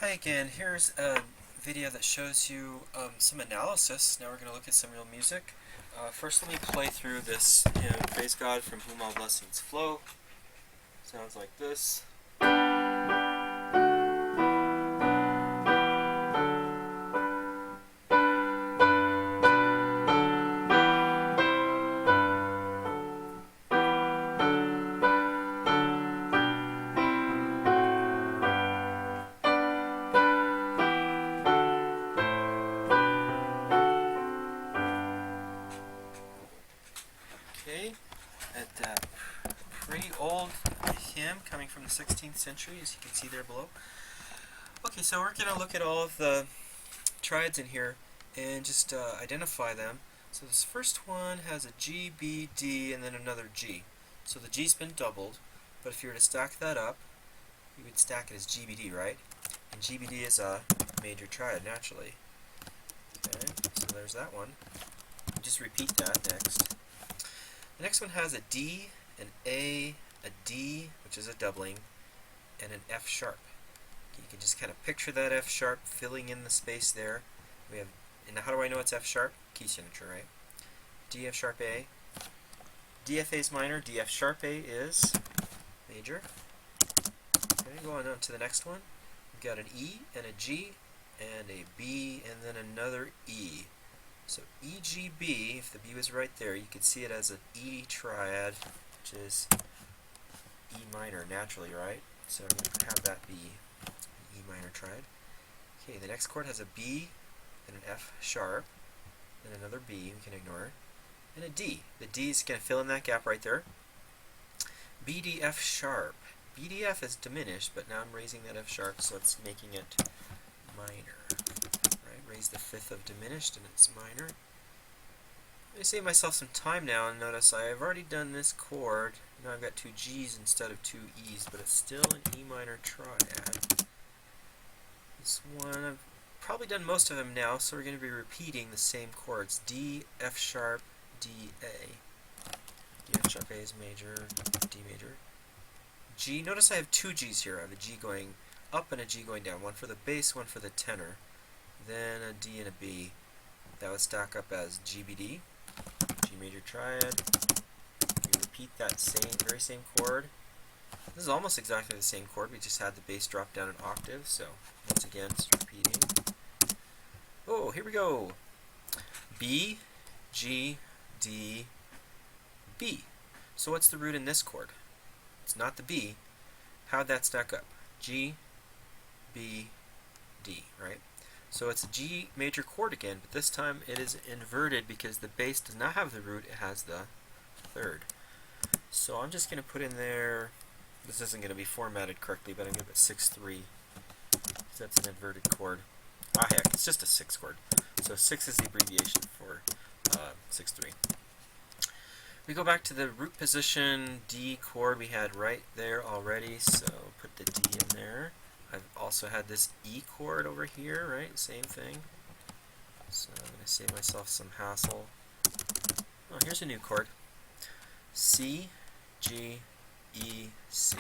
Hi again, here's a video that shows you some analysis. Now we're going to look at some real music. First let me play through this hymn, Praise God from whom all blessings flow. Sounds like this. Okay, a pretty old hymn coming from the 16th century, as you can see there below. Okay, so we're going to look at all of the triads in here and just identify them. So this first one has a G, B, D, and then another G. So the G's been doubled, but if you were to stack that up, you would stack it as GBD, right? And GBD is a major triad, naturally. Okay, so there's that one. Just repeat that next. The next one has a D, an A, a D, which is a doubling, and an F sharp. You can just kind of picture that F sharp filling in the space there. We have, and how do I know it's F sharp? Key signature, right? D, F sharp, A. D, F, A is minor. D, F sharp, A is major. Okay, going on to the next one. We've got an E and a G and a B and then another E. So E, G, B, if the B was right there, you could see it as an E triad, which is E minor naturally, right? So I'm going to have that be an E minor triad. Okay, the next chord has a B and an F sharp, and another B, we can ignore it, and a D. The D is going to fill in that gap right there. B, D, F sharp. B, D, F is diminished, but now I'm raising that F sharp, so it's making it minor. Raise the fifth of diminished and it's minor. Let me save myself some time now and notice I've already done this chord. Now I've got two G's instead of two E's, but it's still an E minor triad. This one, I've probably done most of them now, so we're going to be repeating the same chords. D, F sharp, D, A. D, F sharp, A is major, D major. G, notice I have two G's here. I have a G going up and a G going down. One for the bass, one for the tenor. Then a D and a B. That would stack up as GBD, G major triad. We repeat that very same chord. This is almost exactly the same chord, we just had the bass drop down an octave, so once again, it's repeating. Oh, here we go. B, G, D, B. So what's the root in this chord? It's not the B. How'd that stack up? G, B, D, right? So it's a G major chord again, but this time it is inverted because the bass does not have the root, it has the third. So I'm just going to put in there, this isn't going to be formatted correctly, but I'm going to put 6-3, because that's an inverted chord. Ah heck, it's just a 6 chord. So 6 is the abbreviation for 6-3. We go back to the root position D chord we had right there already, so put the D in there. I've also had this E chord over here, right? Same thing. So I'm going to save myself some hassle. Oh, here's a new chord. C, G, E, C.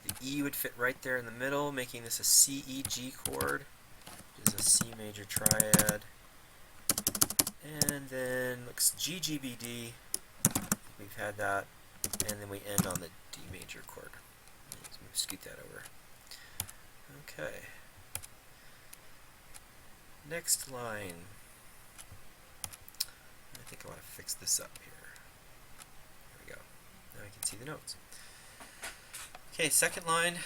The E would fit right there in the middle, making this a C, E, G chord, which is a C major triad. And then looks G, G, B, D. We've had that. And then we end on the D major chord. Let's scoot that over. Okay. Next line. I think I want to fix this up here. There we go. Now I can see the notes. Okay, second line.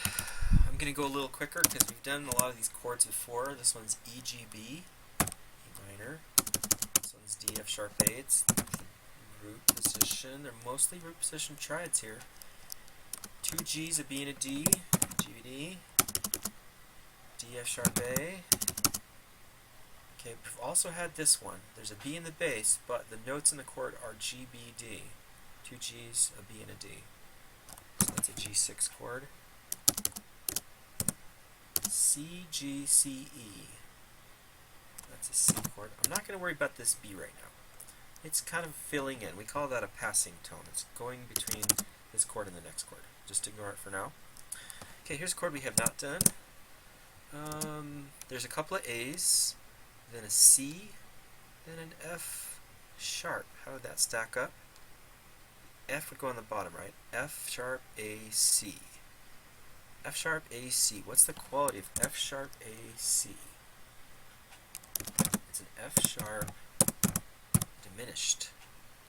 I'm going to go a little quicker because we've done a lot of these chords before. This one's E, G, B, E minor. This one's D, F sharp, A. It's the root position. They're mostly root position triads here. Two G's, a B, and a D. G, B, D. D, F sharp, A. Okay, we've also had this one. There's a B in the bass, but the notes in the chord are G, B, D. Two G's, a B, and a D. So that's a G6 chord. C, G, C, E. That's a C chord. I'm not going to worry about this B right now. It's kind of filling in. We call that a passing tone. It's going between this chord and the next chord. Just ignore it for now. Okay, here's a chord we have not done. There's a couple of A's, then a C, then an F sharp. How would that stack up? F would go on the bottom, right? F sharp, A, C. F sharp, A, C. What's the quality of F sharp, A, C? It's an F sharp diminished.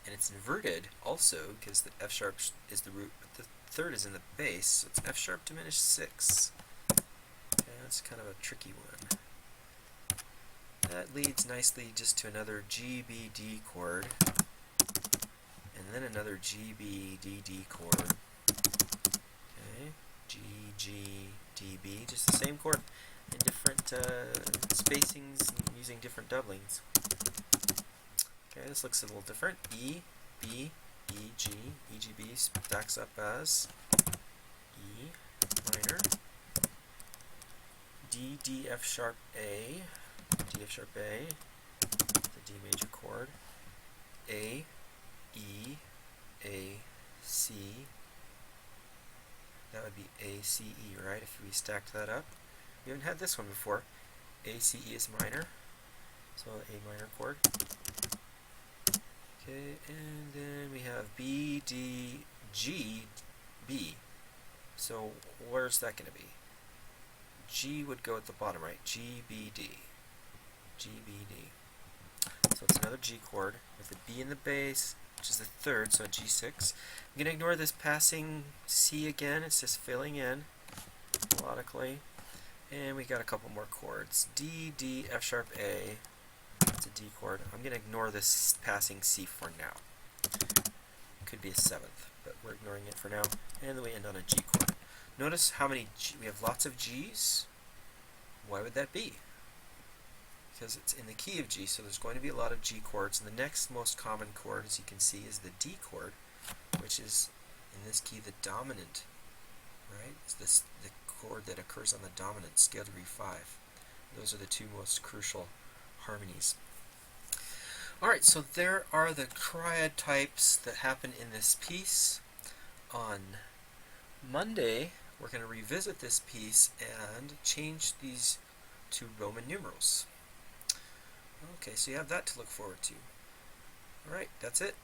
And it's inverted also because the F sharp is the root, but the third is in the bass, so it's F sharp diminished 6. Okay, that's kind of a tricky one. That leads nicely just to another G, B, D chord, and then another G, B, D, D chord. Okay, G, G, D, B, just the same chord in different spacings and using different doublings. Okay, this looks a little different. E, B, E, G. E, G, B stacks up as E minor. D, D, F sharp, A. D, F sharp, A. The D major chord. A, E, A, C. That would be A, C, E, right? If we stacked that up. We haven't had this one before. A, C, E is minor. So A minor chord. Okay, and then we have B, D, G, B. So where's that going to be? G would go at the bottom, right? G, B, D. G, B, D. So it's another G chord with a B in the bass, which is the third, so a G6. I'm going to ignore this passing C again. It's just filling in melodically. And we got a couple more chords. D, D, F sharp, A. That's a D chord. I'm going to ignore this passing C for now. Could be a 7th, but we're ignoring it for now. And then we end on a G chord. Notice how many we have lots of G's. Why would that be? Because it's in the key of G, so there's going to be a lot of G chords. And the next most common chord, as you can see, is the D chord, which is, in this key, the dominant, right? It's the chord that occurs on the dominant scale degree 5. Those are the two most crucial harmonies. Alright, so there are the triad types that happen in this piece. On Monday, we're going to revisit this piece and change these to Roman numerals. Okay, so you have that to look forward to. Alright, that's it.